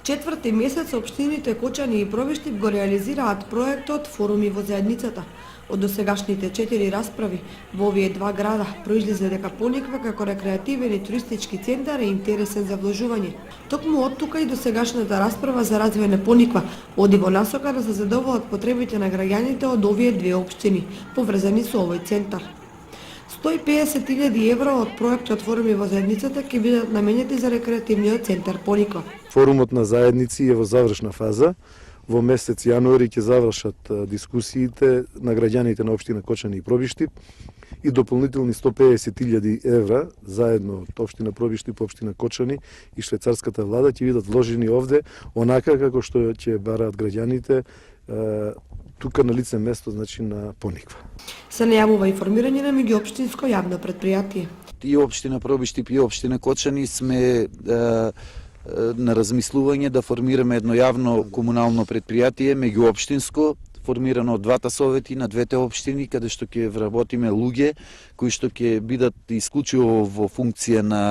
Четврти месец општините Кочани и Пробиштип го реализираат проектот Форуми во заедницата. Од досегашните 4 расправи во овие два града произлезе дека Пониква како рекреативен и туристички центар е интересен за вложување. Токму од тука и досегашната расправа за развој на Пониква оди во насока да се задоволат потребите на граѓаните од овие две општини, поврзани со овој центар. 150.000 евро од проектот Форуми во заедницата ќе бидат наменети за рекреативниот центар Пониква. Форумот на заедници е во завршна фаза. Во месец јануари ќе завршат дискусиите на граѓаните на општина Кочани и Пробиштип и дополнителни 150.000 евра заедно од општина Пробиштип, општина Кочани и швајцарската влада ќе бидат вложени овде онака како што ќе бараат граѓаните тука на лице место, значи на Пониква. Се најавува и формирање на меѓуопштинско јавно предпријатие. И општина Пробиштип и општина Кочани сме на размислување да формираме едно јавно комунално предпријатие меѓуопштинско, формирано од двата совети на двете општини, каде што ќе вработиме луѓе кои што ќе бидат исклучиво во функција на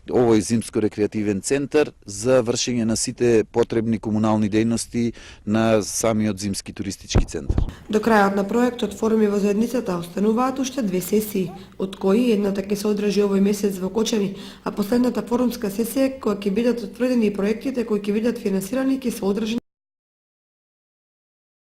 овој зимско-рекреативен центар за вршење на сите потребни комунални дејности на самиот зимски туристички центар. До крајот на проектот Форуми во заедницата остануваат уште две сесии, од кои едната ќе се одржи овој месец во Кочани, а последната форумска сесија која ќе бидат утврдени проектите кои ќе бидат финансирани ќе се одржи